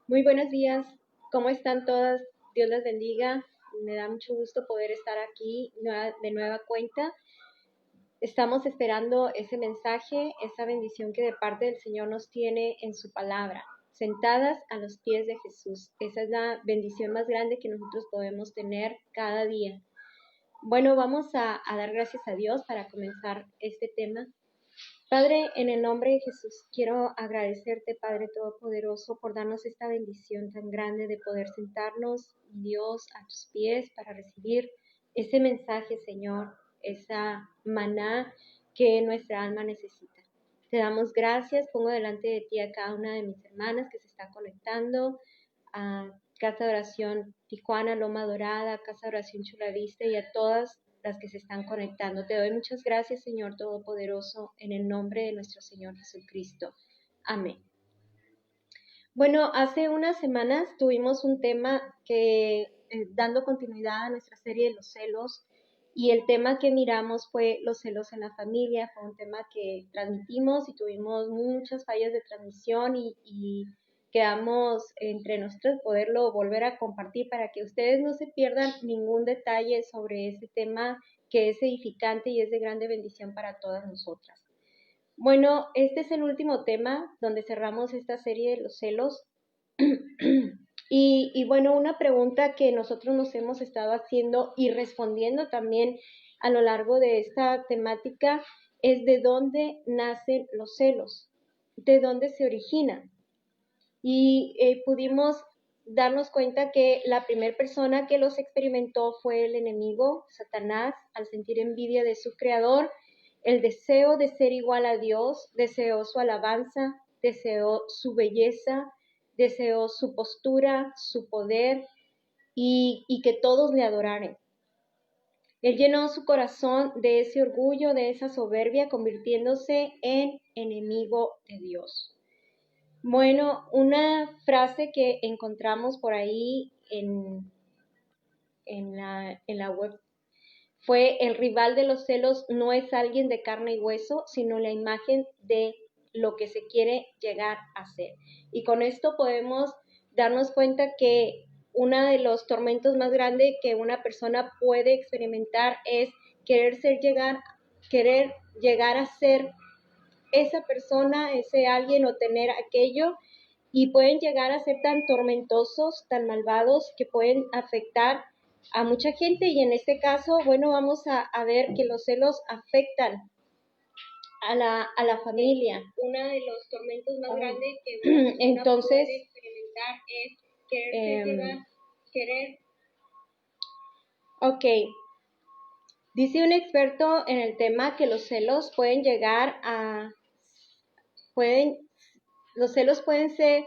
Muy buenos días, ¿cómo están todas? Dios las bendiga. Me da mucho gusto poder estar aquí de nueva cuenta. Estamos esperando ese mensaje, esa bendición que de parte del Señor nos tiene en su palabra, sentadas a los pies de Jesús. Esa es la bendición más grande que nosotros podemos tener cada día. Bueno, vamos a dar gracias a Dios para comenzar este tema. Padre, en el nombre de Jesús, quiero agradecerte, Padre Todopoderoso, por darnos esta bendición tan grande de poder sentarnos, Dios, a tus pies para recibir ese mensaje, Señor, esa maná que nuestra alma necesita. Te damos gracias, pongo delante de ti a cada una de mis hermanas que se está conectando a Casa de Oración Tijuana, Loma Dorada, Casa de Oración Chula Vista y a todas las que se están conectando. Te doy muchas gracias, Señor Todopoderoso, en el nombre de nuestro Señor Jesucristo. Amén. Bueno, hace unas semanas tuvimos un tema que, dando continuidad a nuestra serie de los celos, y el tema que miramos fue los celos en la familia. Fue un tema que transmitimos y tuvimos muchas fallas de transmisión y quedamos entre nosotros poderlo volver a compartir para que ustedes no se pierdan ningún detalle sobre ese tema que es edificante y es de grande bendición para todas nosotras. Bueno, este es el último tema donde cerramos esta serie de los celos. Y bueno, una pregunta que nosotros nos hemos estado haciendo y respondiendo también a lo largo de esta temática es ¿de dónde nacen los celos? ¿De dónde se originan? Y pudimos darnos cuenta que la primera persona que los experimentó fue el enemigo, Satanás, al sentir envidia de su creador, el deseo de ser igual a Dios, deseó su alabanza, deseó su belleza, deseó su postura, su poder y que todos le adoraran. Él llenó su corazón de ese orgullo, de esa soberbia, convirtiéndose en enemigo de Dios. Bueno, una frase que encontramos por ahí en la web fue: el rival de los celos no es alguien de carne y hueso, sino la imagen de lo que se quiere llegar a ser. Y con esto podemos darnos cuenta que uno de los tormentos más grandes que una persona puede experimentar es querer llegar a ser esa persona, ese alguien o tener aquello, y pueden llegar a ser tan tormentosos, tan malvados, que pueden afectar a mucha gente. Y en este caso, bueno, vamos a ver que los celos afectan a la familia. Uno de los tormentos más grandes que una persona entonces puede experimentar es querer. Ok. Dice un experto en el tema que los celos pueden ser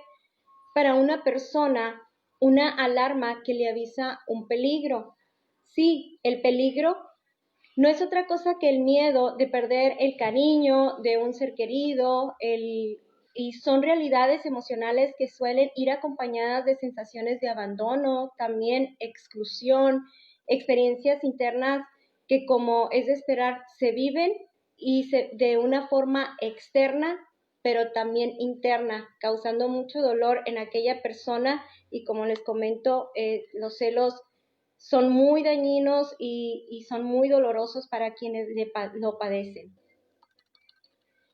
para una persona una alarma que le avisa un peligro. Sí, el peligro no es otra cosa que el miedo de perder el cariño de un ser querido, y son realidades emocionales que suelen ir acompañadas de sensaciones de abandono, también exclusión, experiencias internas que, como es de esperar, se viven de una forma externa, pero también interna, causando mucho dolor en aquella persona. Y como les comento, los celos son muy dañinos y son muy dolorosos para quienes lo padecen.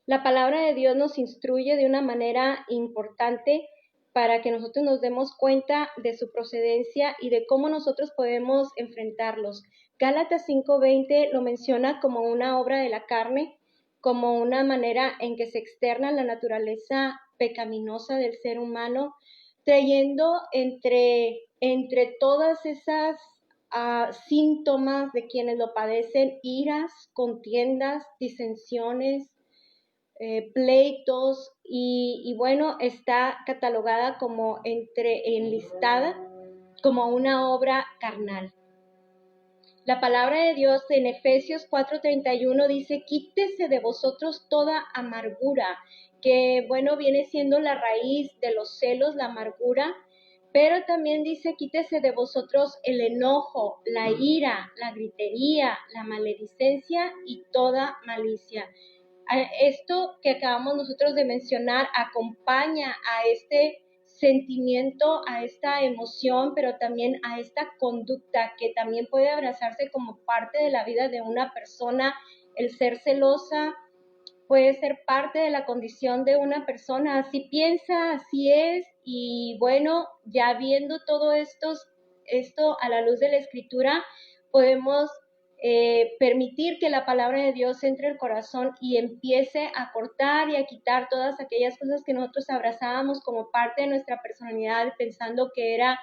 La palabra de Dios nos instruye de una manera importante para que nosotros nos demos cuenta de su procedencia y de cómo nosotros podemos enfrentarlos. Gálatas 5:20 lo menciona como una obra de la carne, como una manera en que se externa la naturaleza pecaminosa del ser humano, trayendo entre todas esas síntomas de quienes lo padecen: iras, contiendas, disensiones, pleitos, y bueno, está catalogada como enlistada como una obra carnal. La palabra de Dios en Efesios 4:31 dice: quítese de vosotros toda amargura, que bueno, viene siendo la raíz de los celos, la amargura, pero también dice: quítese de vosotros el enojo, la ira, la gritería, la maledicencia y toda malicia. Esto que acabamos nosotros de mencionar acompaña a este sentimiento, a esta emoción, pero también a esta conducta que también puede abrazarse como parte de la vida de una persona. El ser celosa puede ser parte de la condición de una persona, así piensa, así es, y bueno, ya viendo todo esto a la luz de la Escritura, podemos permitir que la palabra de Dios entre al corazón y empiece a cortar y a quitar todas aquellas cosas que nosotros abrazábamos como parte de nuestra personalidad, pensando que era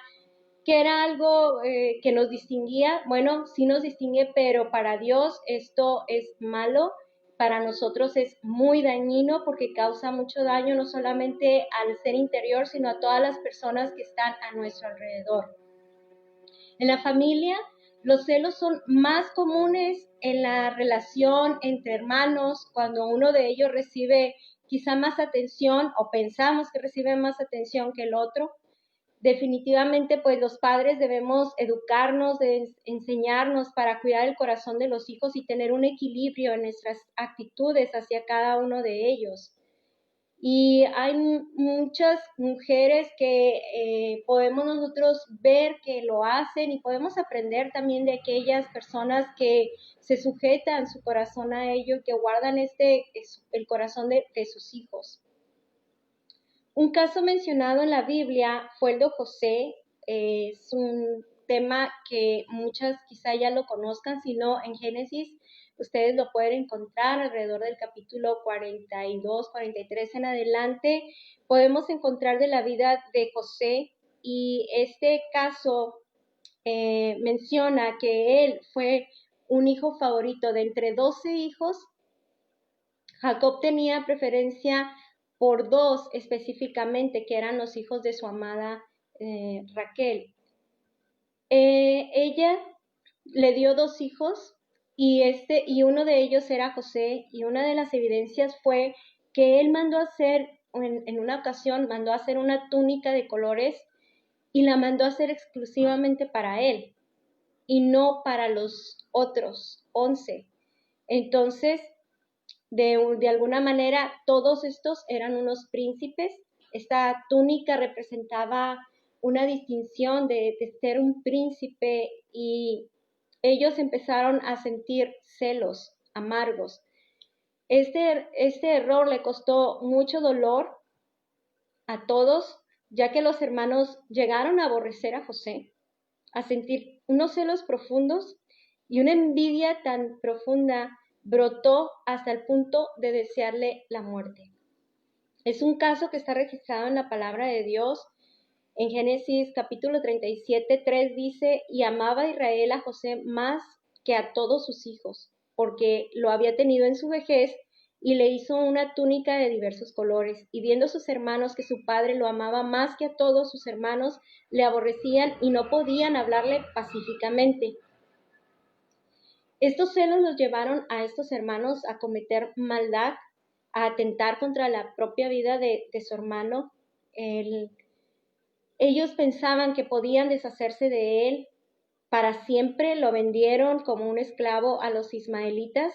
algo que nos distinguía. Bueno, sí nos distingue, pero para Dios esto es malo, para nosotros es muy dañino porque causa mucho daño no solamente al ser interior, sino a todas las personas que están a nuestro alrededor. En la familia, los celos son más comunes en la relación entre hermanos, cuando uno de ellos recibe quizá más atención o pensamos que recibe más atención que el otro. Definitivamente, pues los padres debemos educarnos, enseñarnos para cuidar el corazón de los hijos y tener un equilibrio en nuestras actitudes hacia cada uno de ellos. Y hay muchas mujeres que podemos nosotros ver que lo hacen y podemos aprender también de aquellas personas que se sujetan su corazón a ello y que guardan el corazón de sus hijos. Un caso mencionado en la Biblia fue el de José. Es un tema que muchas quizá ya lo conozcan, si no, en Génesis ustedes lo pueden encontrar alrededor del capítulo 42, 43 en adelante. Podemos encontrar de la vida de José, y este caso menciona que él fue un hijo favorito de entre 12 hijos. Jacob tenía preferencia por 2 específicamente, que eran los hijos de su amada Raquel. Ella le dio 2 hijos y uno de ellos era José, y una de las evidencias fue que él mandó a hacer, en una ocasión, mandó a hacer una túnica de colores y la mandó a hacer exclusivamente para él y no para los otros 11. Entonces, de alguna manera, todos estos eran unos príncipes. Esta túnica representaba una distinción de ser un príncipe, y ellos empezaron a sentir celos amargos. Este error le costó mucho dolor a todos, ya que los hermanos llegaron a aborrecer a José, a sentir unos celos profundos, y una envidia tan profunda brotó hasta el punto de desearle la muerte. Es un caso que está registrado en la palabra de Dios. En Génesis capítulo 37, 3 dice: y amaba Israel a José más que a todos sus hijos, porque lo había tenido en su vejez, y le hizo una túnica de diversos colores. Y viendo sus hermanos que su padre lo amaba más que a todos sus hermanos, le aborrecían y no podían hablarle pacíficamente. Estos celos los llevaron a estos hermanos a cometer maldad, a atentar contra la propia vida de su hermano. Ellos pensaban que podían deshacerse de él para siempre. Lo vendieron como un esclavo a los ismaelitas,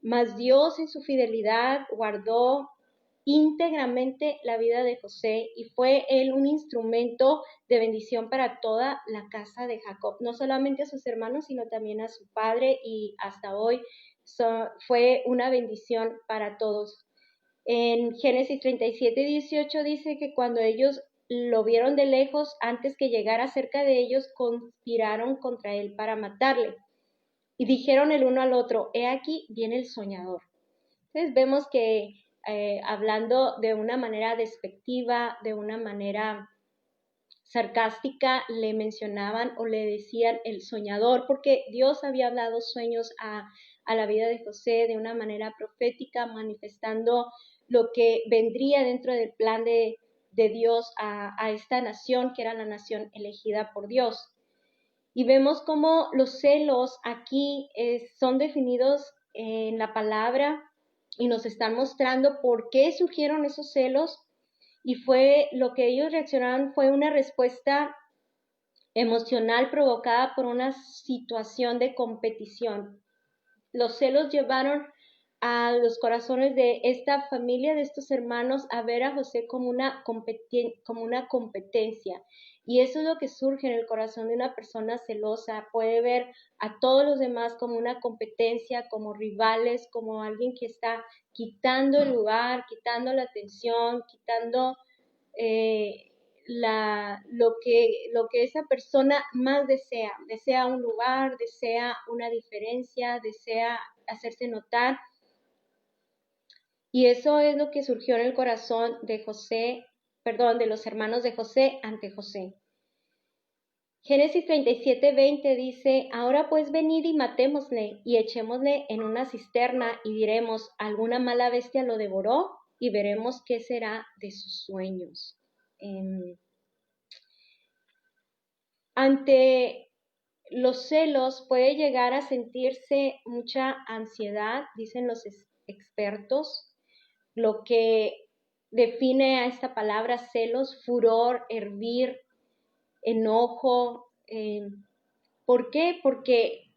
mas Dios en su fidelidad guardó íntegramente la vida de José, y fue él un instrumento de bendición para toda la casa de Jacob, no solamente a sus hermanos, sino también a su padre, y hasta hoy fue una bendición para todos. En Génesis 37, 18 dice que cuando ellos lo vieron de lejos, antes que llegara cerca de ellos, conspiraron contra él para matarle. Y dijeron el uno al otro: he aquí viene el soñador. Entonces vemos que hablando de una manera despectiva, de una manera sarcástica, le mencionaban o le decían el soñador, porque Dios había dado sueños a la vida de José de una manera profética, manifestando lo que vendría dentro del plan de Dios a esta nación, que era la nación elegida por Dios. Y vemos cómo los celos aquí son definidos en la palabra, y nos están mostrando por qué surgieron esos celos, y fue lo que ellos reaccionaron fue una respuesta emocional provocada por una situación de competición. Los celos llevaron a los corazones de esta familia, de estos hermanos, a ver a José como una competencia. Y eso es lo que surge en el corazón de una persona celosa. Puede ver a todos los demás como una competencia, como rivales, como alguien que está quitando el lugar, quitando la atención, quitando lo que esa persona más desea. Desea un lugar, desea una diferencia, desea hacerse notar. Y eso es lo que surgió en el corazón de de los hermanos de José ante José. Génesis 37:20 dice, ahora pues venid y matémosle y echémosle en una cisterna y diremos, alguna mala bestia lo devoró y veremos qué será de sus sueños. Ante los celos puede llegar a sentirse mucha ansiedad, dicen los expertos. Lo que define a esta palabra celos, furor, hervir, enojo. ¿Por qué? Porque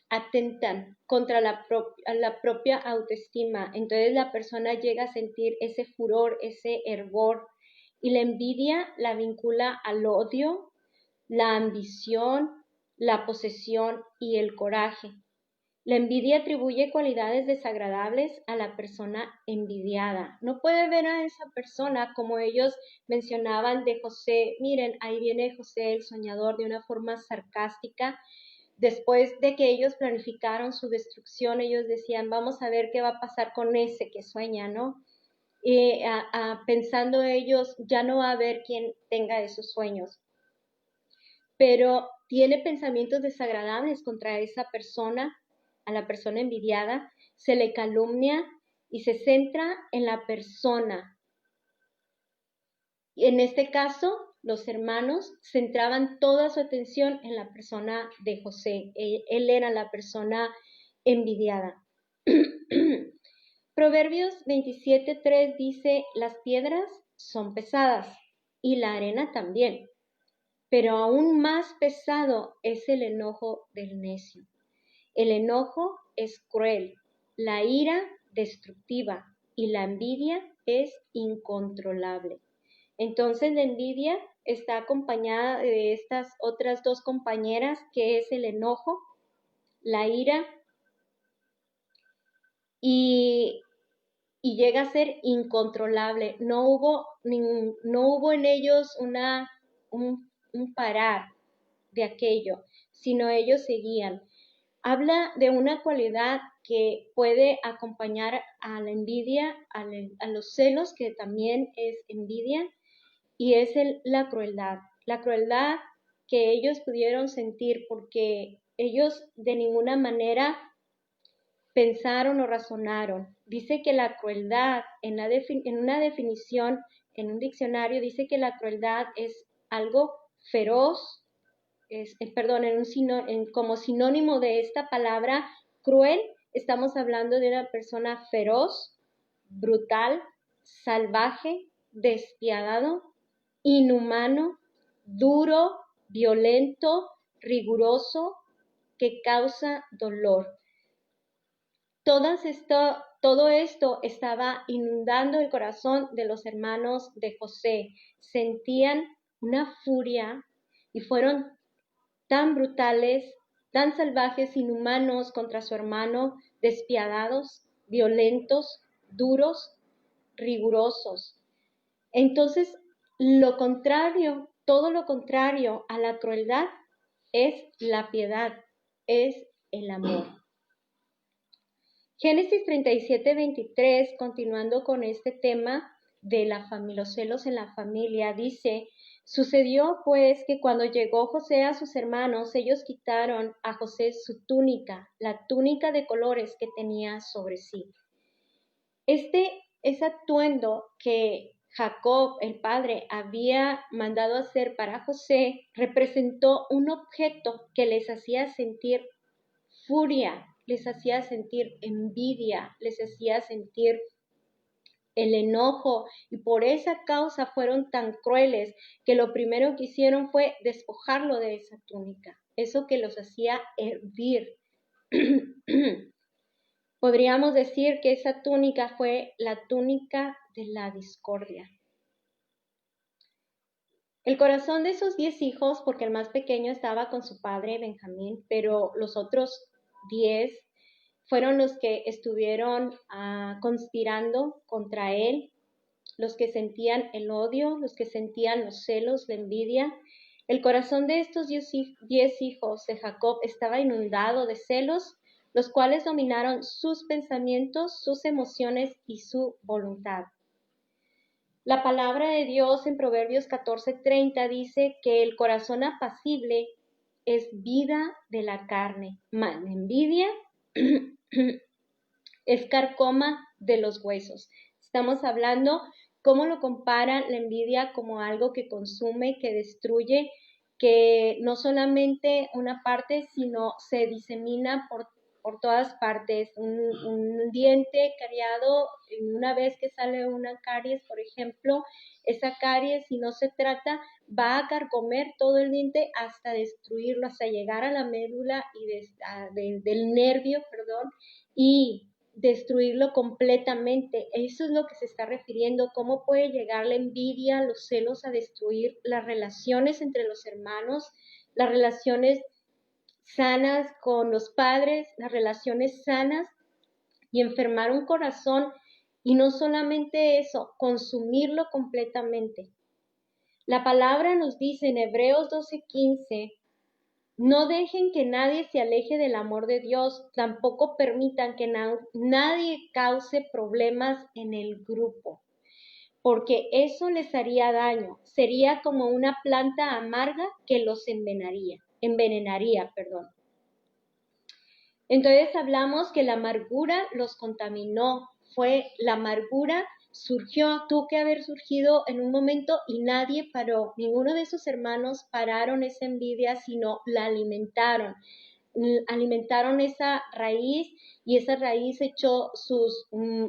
atentan contra la propia autoestima. Entonces la persona llega a sentir ese furor, ese hervor. Y la envidia la vincula al odio, la ambición, la posesión y el coraje. La envidia atribuye cualidades desagradables a la persona envidiada. No puede ver a esa persona como ellos mencionaban de José. Miren, ahí viene José el soñador de una forma sarcástica. Después de que ellos planificaron su destrucción, ellos decían, vamos a ver qué va a pasar con ese que sueña, ¿no? Y pensando ellos, ya no va a haber quien tenga esos sueños. Pero tiene pensamientos desagradables contra esa persona, a la persona envidiada, se le calumnia y se centra en la persona. Y en este caso, los hermanos centraban toda su atención en la persona de José. Él era la persona envidiada. Proverbios 27:3 dice, las piedras son pesadas y la arena también, pero aún más pesado es el enojo del necio. El enojo es cruel, la ira destructiva y la envidia es incontrolable. Entonces la envidia está acompañada de estas otras dos compañeras, que es el enojo, la ira y llega a ser incontrolable. No hubo en ellos un parar de aquello, sino ellos seguían. Habla de una cualidad que puede acompañar a la envidia, a los celos, que también es envidia, y es la crueldad. La crueldad que ellos pudieron sentir porque ellos de ninguna manera pensaron o razonaron. Dice que la crueldad, en una definición, en un diccionario, dice que la crueldad es algo feroz, como sinónimo de esta palabra cruel, estamos hablando de una persona feroz, brutal, salvaje, despiadado, inhumano, duro, violento, riguroso, que causa dolor. Todo esto estaba inundando el corazón de los hermanos de José. Sentían una furia y fueron tan brutales, tan salvajes, inhumanos contra su hermano, despiadados, violentos, duros, rigurosos. Entonces, todo lo contrario a la crueldad es la piedad, es el amor. Génesis 37:23, continuando con este tema de los celos en la familia, dice, sucedió pues que cuando llegó José a sus hermanos, ellos quitaron a José su túnica, la túnica de colores que tenía sobre sí. Ese atuendo que Jacob, el padre, había mandado hacer para José, representó un objeto que les hacía sentir furia, les hacía sentir envidia, les hacía sentir el enojo, y por esa causa fueron tan crueles que lo primero que hicieron fue despojarlo de esa túnica, eso que los hacía hervir. Podríamos decir que esa túnica fue la túnica de la discordia. El corazón de esos 10 hijos, porque el más pequeño estaba con su padre Benjamín, pero los otros 10 fueron los que estuvieron conspirando contra él, los que sentían el odio, los que sentían los celos, la envidia. El corazón de estos 10 hijos de Jacob estaba inundado de celos, los cuales dominaron sus pensamientos, sus emociones y su voluntad. La palabra de Dios en Proverbios 14:30 dice que el corazón apacible es vida de la carne, mas la envidia es carcoma de los huesos. Estamos hablando cómo lo compara la envidia como algo que consume, que destruye, que no solamente una parte, sino se disemina por todas partes. Un diente cariado, una vez que sale una caries, por ejemplo, esa caries, si no se trata, va a carcomer todo el diente hasta destruirlo, hasta llegar a la médula y del nervio, y destruirlo completamente. Eso es lo que se está refiriendo, cómo puede llegar la envidia, los celos a destruir las relaciones entre los hermanos, las relaciones sanas con los padres, las relaciones sanas, y enfermar un corazón, y no solamente eso, consumirlo completamente. La palabra nos dice en Hebreos 12:15, no dejen que nadie se aleje del amor de Dios, tampoco permitan que nadie cause problemas en el grupo, porque eso les haría daño. Sería como una planta amarga que los envenenaría. Entonces hablamos que la amargura los contaminó. La amargura tuvo que haber surgido en un momento y nadie paró. Ninguno de esos hermanos pararon esa envidia, sino la alimentaron. Alimentaron esa raíz y esa raíz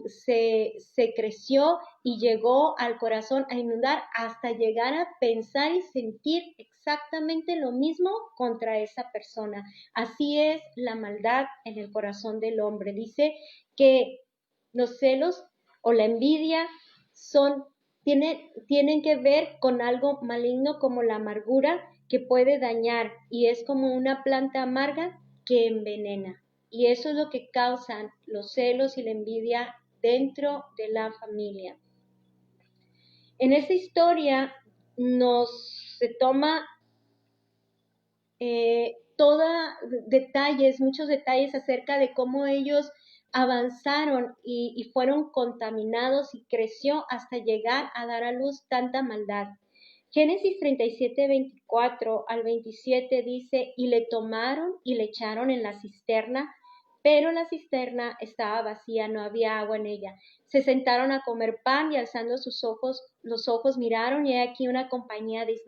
se creció y llegó al corazón a inundar hasta llegar a pensar y sentir exactamente lo mismo contra esa persona. Así es la maldad en el corazón del hombre. Dice que los celos o la envidia tienen que ver con algo maligno como la amargura, que puede dañar, y es como una planta amarga que envenena. Y eso es lo que causan los celos y la envidia dentro de la familia. En esta historia se toma muchos detalles acerca de cómo ellos avanzaron y fueron contaminados y creció hasta llegar a dar a luz tanta maldad. Génesis 37, 24 al 27 dice, y le tomaron y le echaron en la cisterna, pero la cisterna estaba vacía, no había agua en ella. Se sentaron a comer pan y alzando los ojos miraron, y aquí una compañía de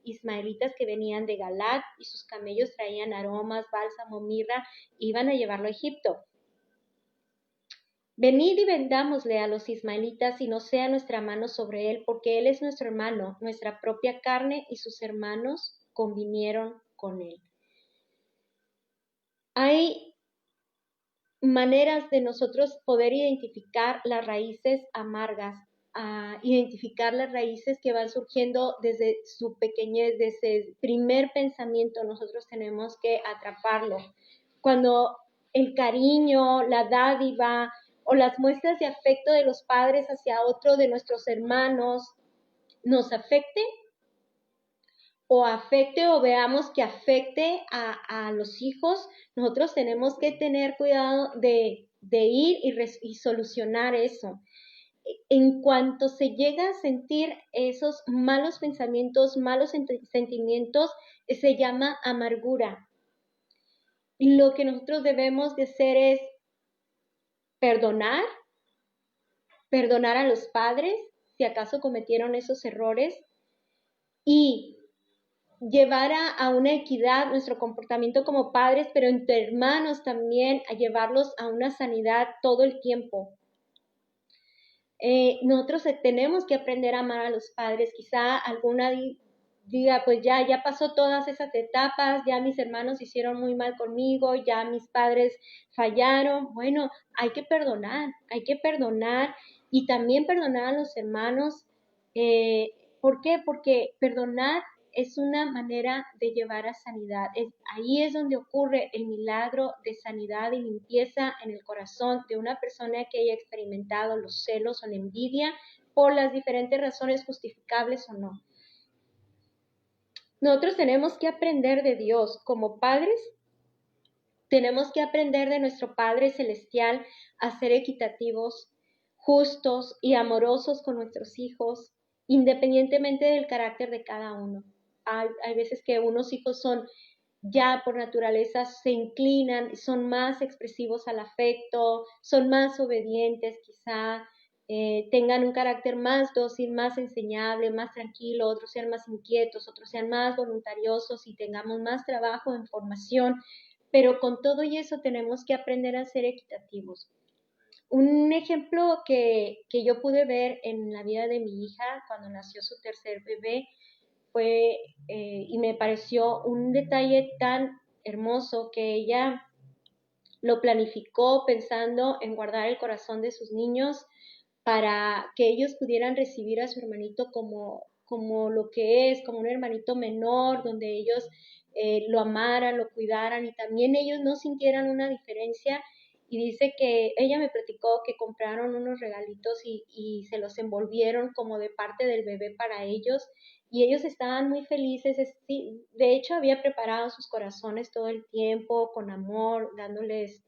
ismaelitas que venían de Galat, y sus camellos traían aromas, bálsamo, mirra, iban a llevarlo a Egipto. Venid y vendámosle a los ismaelitas y no sea nuestra mano sobre él, porque él es nuestro hermano, nuestra propia carne, y sus hermanos convinieron con él. Hay maneras de nosotros poder identificar las raíces amargas, identificar las raíces que van surgiendo desde su pequeñez, desde el primer pensamiento. Nosotros tenemos que atraparlo. Cuando el cariño, la dádiva o las muestras de afecto de los padres hacia otro de nuestros hermanos nos afecte o veamos que afecte a los hijos, nosotros tenemos que tener cuidado de ir y solucionar eso. En cuanto se llega a sentir esos malos pensamientos, malos sentimientos, se llama amargura. Y lo que nosotros debemos de hacer es perdonar a los padres si acaso cometieron esos errores, y llevar a una equidad nuestro comportamiento como padres, pero entre hermanos también, a llevarlos a una sanidad todo el tiempo. Nosotros tenemos que aprender a amar a los padres. Quizá alguna diga, pues ya pasó todas esas etapas, ya mis hermanos hicieron muy mal conmigo, ya mis padres fallaron. Bueno, hay que perdonar y también perdonar a los hermanos. ¿Por qué? Porque perdonar es una manera de llevar a sanidad. Ahí es donde ocurre el milagro de sanidad y limpieza en el corazón de una persona que haya experimentado los celos o la envidia por las diferentes razones justificables o no. Nosotros tenemos que aprender de Dios como padres, tenemos que aprender de nuestro Padre Celestial a ser equitativos, justos y amorosos con nuestros hijos, independientemente del carácter de cada uno. Hay veces que unos hijos son ya por naturaleza se inclinan, son más expresivos al afecto, son más obedientes quizá, tengan un carácter más dócil, más enseñable, más tranquilo, otros sean más inquietos, otros sean más voluntariosos y tengamos más trabajo en formación, pero con todo y eso tenemos que aprender a ser equitativos. Un ejemplo que yo pude ver en la vida de mi hija cuando nació su tercer bebé fue, y me pareció un detalle tan hermoso que ella lo planificó pensando en guardar el corazón de sus niños para que ellos pudieran recibir a su hermanito como lo que es, como un hermanito menor, donde ellos lo amaran, lo cuidaran y también ellos no sintieran una diferencia. Y dice que ella me platicó que compraron unos regalitos y se los envolvieron como de parte del bebé para ellos y ellos estaban muy felices. De hecho, había preparado sus corazones todo el tiempo con amor, dándoles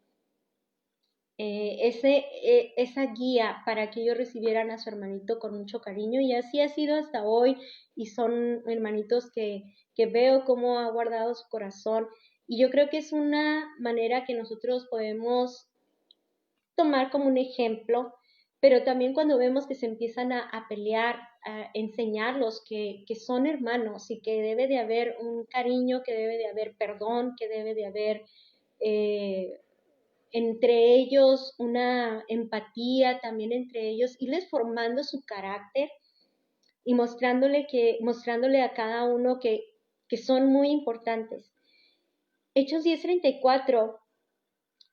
esa guía para que ellos recibieran a su hermanito con mucho cariño y así ha sido hasta hoy y son hermanitos que veo cómo ha guardado su corazón y yo creo que es una manera que nosotros podemos tomar como un ejemplo, pero también cuando vemos que se empiezan a pelear, a enseñarlos que son hermanos y que debe de haber un cariño, que debe de haber perdón, que debe de haber eh, entre ellos una empatía también entre ellos, irles formando su carácter y mostrándole a cada uno que son muy importantes. Hechos 10:34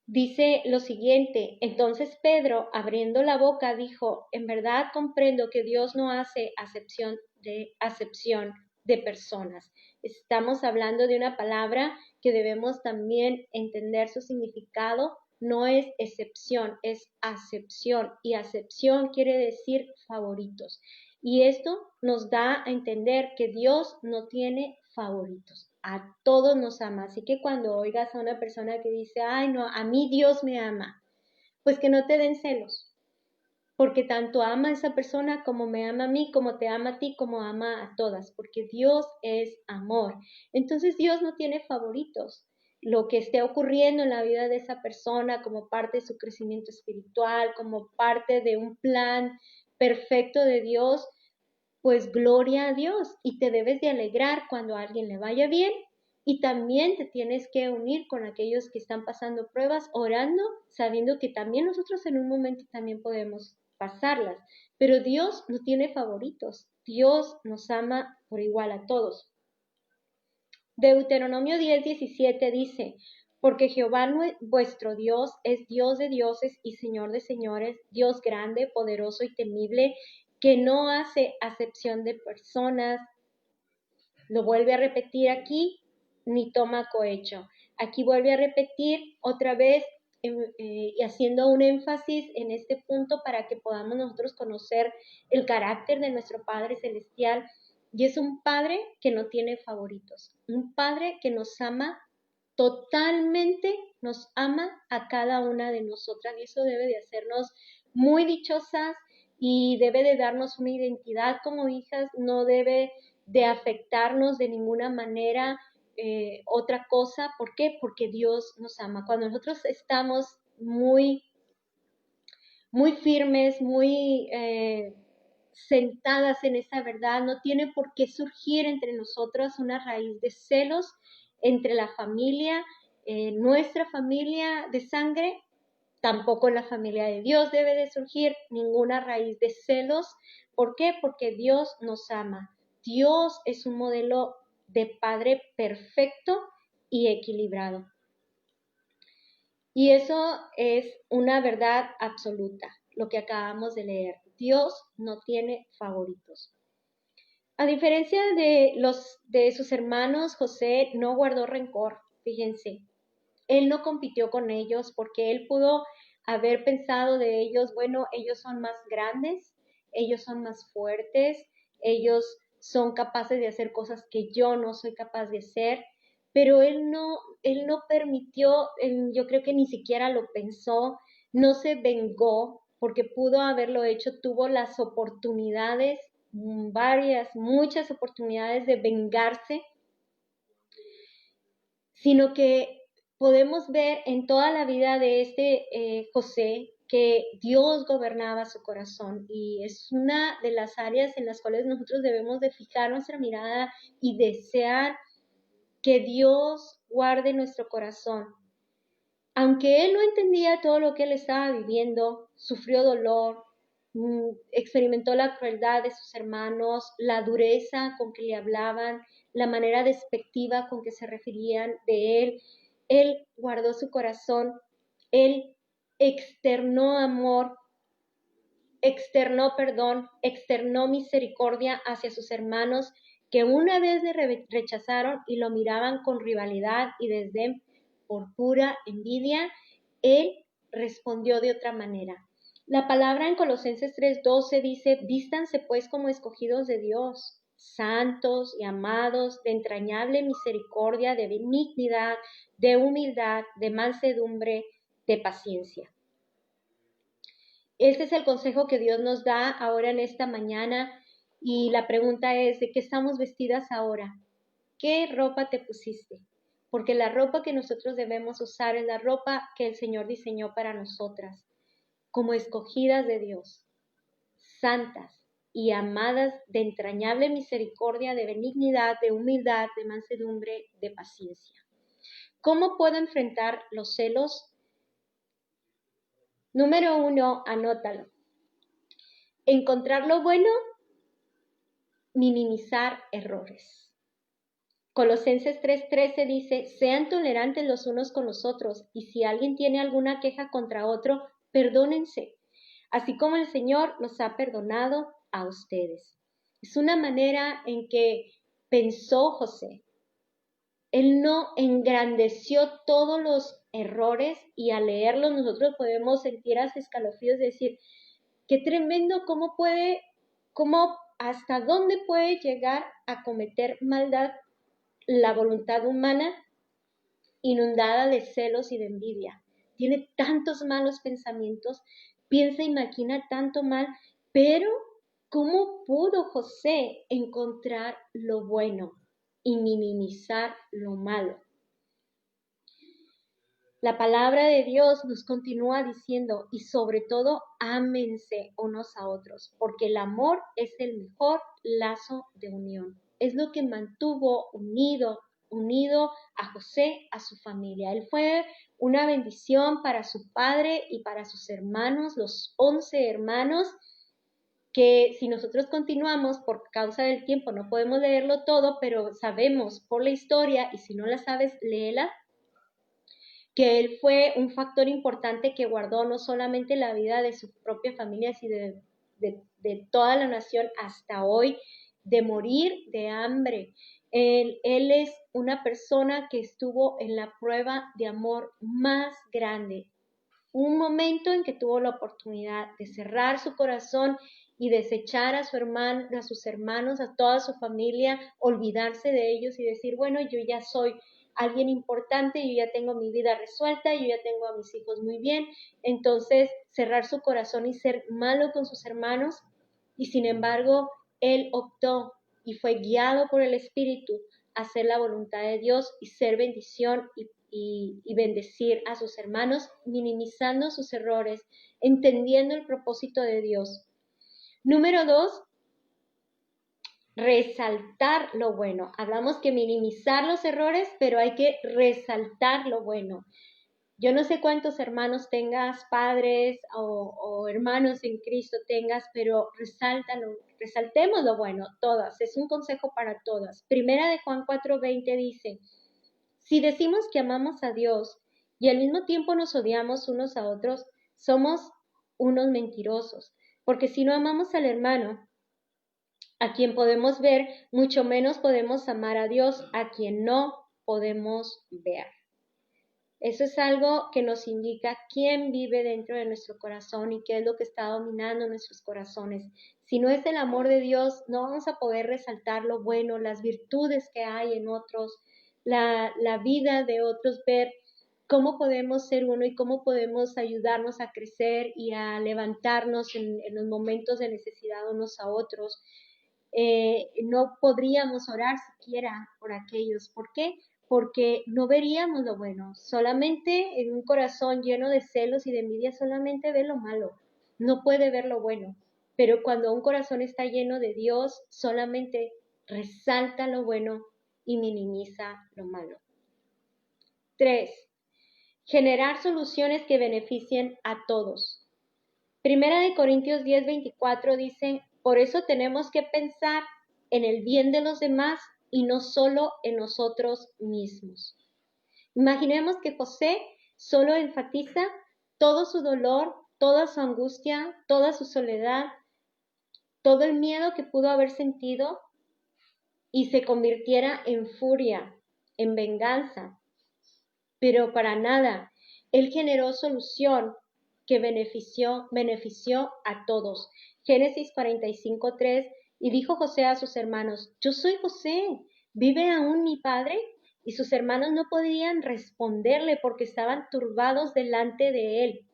dice lo siguiente: entonces Pedro, abriendo la boca, dijo, en verdad comprendo que Dios no hace acepción de personas. Estamos hablando de una palabra que debemos también entender su significado. No es excepción, es acepción. Y acepción quiere decir favoritos. Y esto nos da a entender que Dios no tiene favoritos. A todos nos ama. Así que cuando oigas a una persona que dice, ay, no, a mí Dios me ama, pues que no te den celos, porque tanto ama a esa persona como me ama a mí, como te ama a ti, como ama a todas, porque Dios es amor. Entonces Dios no tiene favoritos. Lo que esté ocurriendo en la vida de esa persona como parte de su crecimiento espiritual, como parte de un plan perfecto de Dios, pues gloria a Dios y te debes de alegrar cuando a alguien le vaya bien y también te tienes que unir con aquellos que están pasando pruebas, orando, sabiendo que también nosotros en un momento también podemos pasarlas, pero Dios no tiene favoritos, Dios nos ama por igual a todos. Deuteronomio 10:17 dice, porque Jehová vuestro Dios es Dios de dioses y Señor de señores, Dios grande, poderoso y temible, que no hace acepción de personas. Lo vuelve a repetir aquí, ni toma cohecho. Aquí vuelve a repetir otra vez y haciendo un énfasis en este punto para que podamos nosotros conocer el carácter de nuestro Padre Celestial. Y es un Padre que no tiene favoritos, un Padre que nos ama totalmente, nos ama a cada una de nosotras y eso debe de hacernos muy dichosas y debe de darnos una identidad como hijas, no debe de afectarnos de ninguna manera otra cosa. ¿Por qué? Porque Dios nos ama. Cuando nosotros estamos muy firmes, muy sentadas en esa verdad, no tiene por qué surgir entre nosotras una raíz de celos entre la familia, nuestra familia de sangre, tampoco en la familia de Dios debe de surgir ninguna raíz de celos. ¿Por qué? Porque Dios nos ama. Dios es un modelo de padre perfecto y equilibrado. Y eso es una verdad absoluta, lo que acabamos de leer. Dios no tiene favoritos. A diferencia de sus hermanos, José no guardó rencor, fíjense. Él no compitió con ellos porque él pudo haber pensado de ellos, bueno, ellos son más grandes, ellos son más fuertes, ellos son capaces de hacer cosas que yo no soy capaz de hacer, pero él no permitió, yo creo que ni siquiera lo pensó, no se vengó porque pudo haberlo hecho, tuvo las oportunidades, muchas oportunidades de vengarse, sino que podemos ver en toda la vida de José que Dios gobernaba su corazón y es una de las áreas en las cuales nosotros debemos de fijar nuestra mirada y desear que Dios guarde nuestro corazón. Aunque él no entendía todo lo que él estaba viviendo, sufrió dolor, experimentó la crueldad de sus hermanos, la dureza con que le hablaban, la manera despectiva con que se referían de él guardó su corazón, él externó amor, externó misericordia hacia sus hermanos que una vez le rechazaron y lo miraban con rivalidad y desdén por pura envidia, él respondió de otra manera. La palabra en Colosenses 3:12 dice, vístanse pues como escogidos de Dios, santos y amados, de entrañable misericordia, de benignidad, de humildad, de mansedumbre, de paciencia. Este es el consejo que Dios nos da ahora en esta mañana y la pregunta es, ¿de qué estamos vestidas ahora? ¿Qué ropa te pusiste? Porque la ropa que nosotros debemos usar es la ropa que el Señor diseñó para nosotras, como escogidas de Dios, santas y amadas de entrañable misericordia, de benignidad, de humildad, de mansedumbre, de paciencia. ¿Cómo puedo enfrentar los celos? Número 1, anótalo. Encontrar lo bueno, minimizar errores. Colosenses 3:13 dice, sean tolerantes los unos con los otros, y si alguien tiene alguna queja contra otro, perdónense, así como el Señor los ha perdonado a ustedes. Es una manera en que pensó José. Él no engrandeció todos los errores y al leerlos nosotros podemos sentir hasta escalofríos de decir, qué tremendo, hasta dónde puede llegar a cometer maldad la voluntad humana inundada de celos y de envidia. Tiene tantos malos pensamientos, piensa y maquina tanto mal, pero ¿cómo pudo José encontrar lo bueno y minimizar lo malo? La palabra de Dios nos continúa diciendo, y sobre todo, ámense unos a otros, porque el amor es el mejor lazo de unión. Es lo que mantuvo unido a José, a su familia. Él fue una bendición para su padre y para sus hermanos, los 11 hermanos, que si nosotros continuamos, por causa del tiempo, no podemos leerlo todo, pero sabemos por la historia, y si no la sabes, léela, que él fue un factor importante que guardó no solamente la vida de su propia familia, sino de toda la nación hasta hoy, de morir de hambre. Él es una persona que estuvo en la prueba de amor más grande. Un momento en que tuvo la oportunidad de cerrar su corazón y desechar a sus hermanos, a toda su familia, olvidarse de ellos y decir, bueno, yo ya soy alguien importante, yo ya tengo mi vida resuelta, yo ya tengo a mis hijos muy bien, entonces cerrar su corazón y ser malo con sus hermanos, y sin embargo, él optó y fue guiado por el Espíritu a hacer la voluntad de Dios y ser bendición y bendecir a sus hermanos, minimizando sus errores, entendiendo el propósito de Dios. Número 2, resaltar lo bueno. Hablamos que minimizar los errores, pero hay que resaltar lo bueno. Yo no sé cuántos hermanos tengas, padres o hermanos en Cristo tengas, pero resaltemos lo bueno, todas. Es un consejo para todas. Primera de Juan 4:20 dice, si decimos que amamos a Dios y al mismo tiempo nos odiamos unos a otros, somos unos mentirosos. Porque si no amamos al hermano, a quien podemos ver, mucho menos podemos amar a Dios, a quien no podemos ver. Eso es algo que nos indica quién vive dentro de nuestro corazón y qué es lo que está dominando nuestros corazones. Si no es el amor de Dios, no vamos a poder resaltar lo bueno, las virtudes que hay en otros, la vida de otros, ver cómo podemos ser uno y cómo podemos ayudarnos a crecer y a levantarnos en los momentos de necesidad unos a otros. No podríamos orar siquiera por aquellos. ¿Por qué? Porque no veríamos lo bueno. Solamente en un corazón lleno de celos y de envidia solamente ve lo malo. No puede ver lo bueno. Pero cuando un corazón está lleno de Dios, solamente resalta lo bueno y minimiza lo malo. 3. Generar soluciones que beneficien a todos. Primera de Corintios 10:24 dice, por eso tenemos que pensar en el bien de los demás y no solo en nosotros mismos. Imaginemos que José solo enfatiza todo su dolor, toda su angustia, toda su soledad, todo el miedo que pudo haber sentido y se convirtiera en furia, en venganza. Pero para nada, él generó solución que benefició a todos. Génesis 45:3, y dijo José a sus hermanos, yo soy José, ¿vive aún mi padre? Y sus hermanos no podían responderle porque estaban turbados delante de él.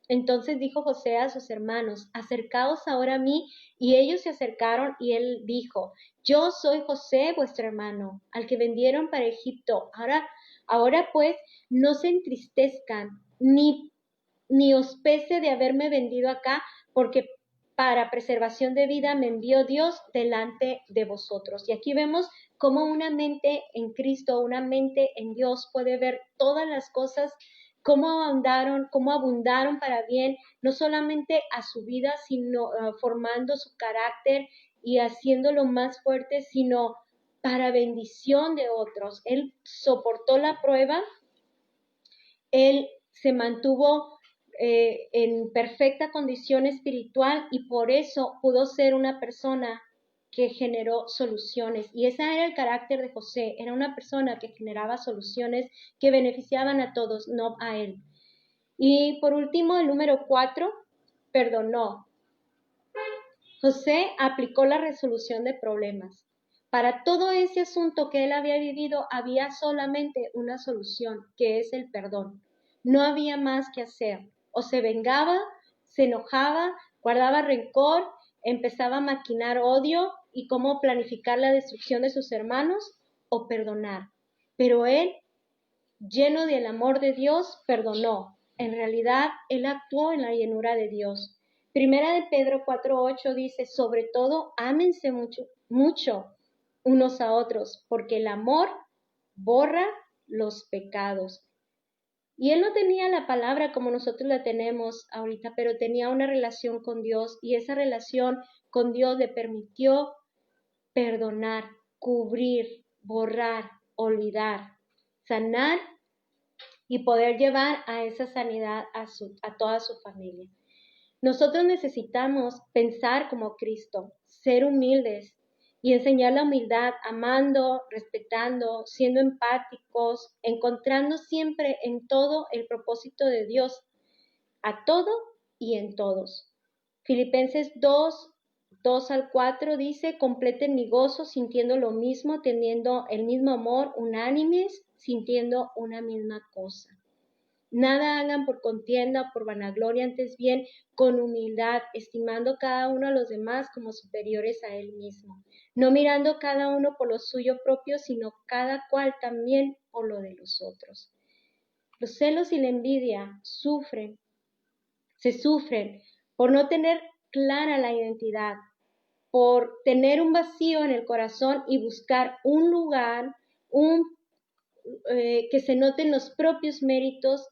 Entonces dijo José a sus hermanos, acercaos ahora a mí, y ellos se acercaron, y él dijo, yo soy José, vuestro hermano, al que vendieron para Egipto. Ahora pues, no se entristezcan, ni os pese de haberme vendido acá, porque para preservación de vida me envió Dios delante de vosotros. Y aquí vemos cómo una mente en Cristo, una mente en Dios puede ver todas las cosas, cómo abundaron para bien, no solamente a su vida, sino formando su carácter y haciéndolo más fuerte, sino para bendición de otros. Él soportó la prueba, él se mantuvo en perfecta condición espiritual y por eso pudo ser una persona que generó soluciones. Y ese era el carácter de José, era una persona que generaba soluciones que beneficiaban a todos, no a él. Y por último, el número 4, perdonó. José aplicó la resolución de problemas. Para todo ese asunto que él había vivido, había solamente una solución, que es el perdón. No había más que hacer. O se vengaba, se enojaba, guardaba rencor, empezaba a maquinar odio y cómo planificar la destrucción de sus hermanos, o perdonar. Pero él, lleno del amor de Dios, perdonó. En realidad, él actuó en la llenura de Dios. Primera de Pedro 4:8 dice, sobre todo, ámense mucho unos a otros, porque el amor borra los pecados. Y él no tenía la palabra como nosotros la tenemos ahorita, pero tenía una relación con Dios y esa relación con Dios le permitió perdonar, cubrir, borrar, olvidar, sanar y poder llevar a esa sanidad a toda su familia. Nosotros necesitamos pensar como Cristo, ser humildes y enseñar la humildad, amando, respetando, siendo empáticos, encontrando siempre en todo el propósito de Dios, a todo y en todos. Filipenses 2:2-4 dice, completen mi gozo sintiendo lo mismo, teniendo el mismo amor, unánimes, sintiendo una misma cosa. Nada hagan por contienda o por vanagloria, antes bien con humildad, estimando cada uno a los demás como superiores a él mismo, no mirando cada uno por lo suyo propio, sino cada cual también por lo de los otros. Los celos y la envidia se sufren por no tener clara la identidad, por tener un vacío en el corazón y buscar un lugar, que se noten los propios méritos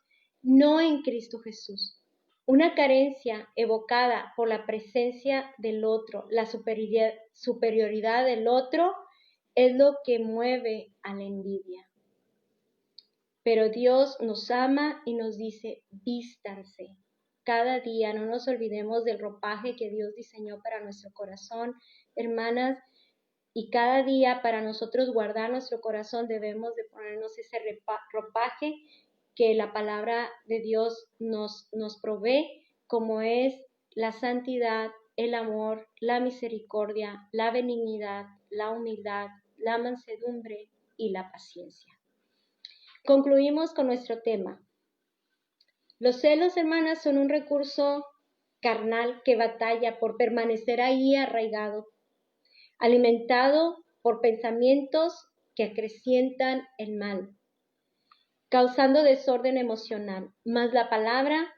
no en Cristo Jesús. Una carencia evocada por la presencia del otro, la superioridad del otro, es lo que mueve a la envidia. Pero Dios nos ama y nos dice, vístanse. Cada día no nos olvidemos del ropaje que Dios diseñó para nuestro corazón, hermanas, y cada día para nosotros guardar nuestro corazón debemos de ponernos ese ropaje que la palabra de Dios nos provee, como es la santidad, el amor, la misericordia, la benignidad, la humildad, la mansedumbre y la paciencia. Concluimos con nuestro tema. Los celos, hermanas, son un recurso carnal que batalla por permanecer ahí arraigado, alimentado por pensamientos que acrecientan el mal, causando desorden emocional. Mas la palabra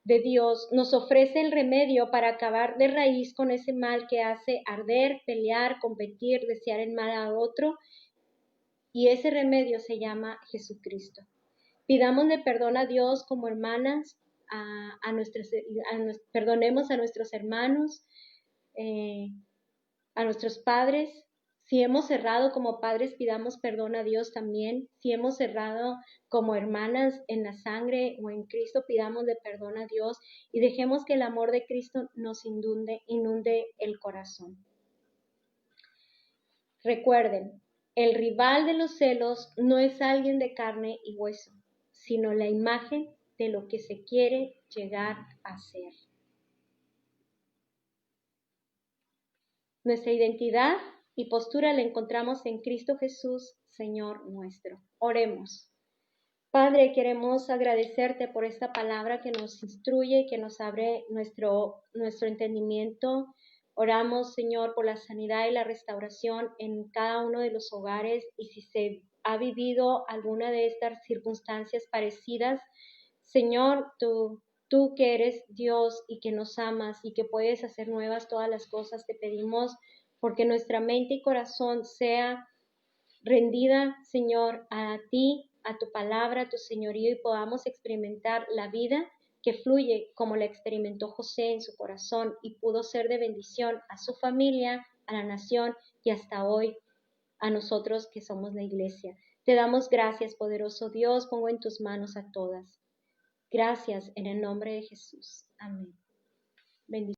de Dios nos ofrece el remedio para acabar de raíz con ese mal que hace arder, pelear, competir, desear el mal a otro, y ese remedio se llama Jesucristo. Pidámosle perdón a Dios como hermanas, perdonemos a nuestros hermanos, a nuestros padres. Si hemos errado como padres, pidamos perdón a Dios también. Si hemos errado como hermanas en la sangre o en Cristo, pidámosle perdón a Dios y dejemos que el amor de Cristo nos inunde el corazón. Recuerden, el rival de los celos no es alguien de carne y hueso, sino la imagen de lo que se quiere llegar a ser. Nuestra identidad y postura la encontramos en Cristo Jesús, Señor nuestro. Oremos. Padre, queremos agradecerte por esta palabra que nos instruye, que nos abre nuestro entendimiento. Oramos, Señor, por la sanidad y la restauración en cada uno de los hogares, y si se ha vivido alguna de estas circunstancias parecidas, Señor, tú que eres Dios y que nos amas y que puedes hacer nuevas todas las cosas, te pedimos porque nuestra mente y corazón sea rendida, Señor, a ti, a tu palabra, a tu señorío, y podamos experimentar la vida que fluye como la experimentó José en su corazón y pudo ser de bendición a su familia, a la nación y hasta hoy a nosotros que somos la iglesia. Te damos gracias, poderoso Dios, pongo en tus manos a todas. Gracias en el nombre de Jesús. Amén. Bendición.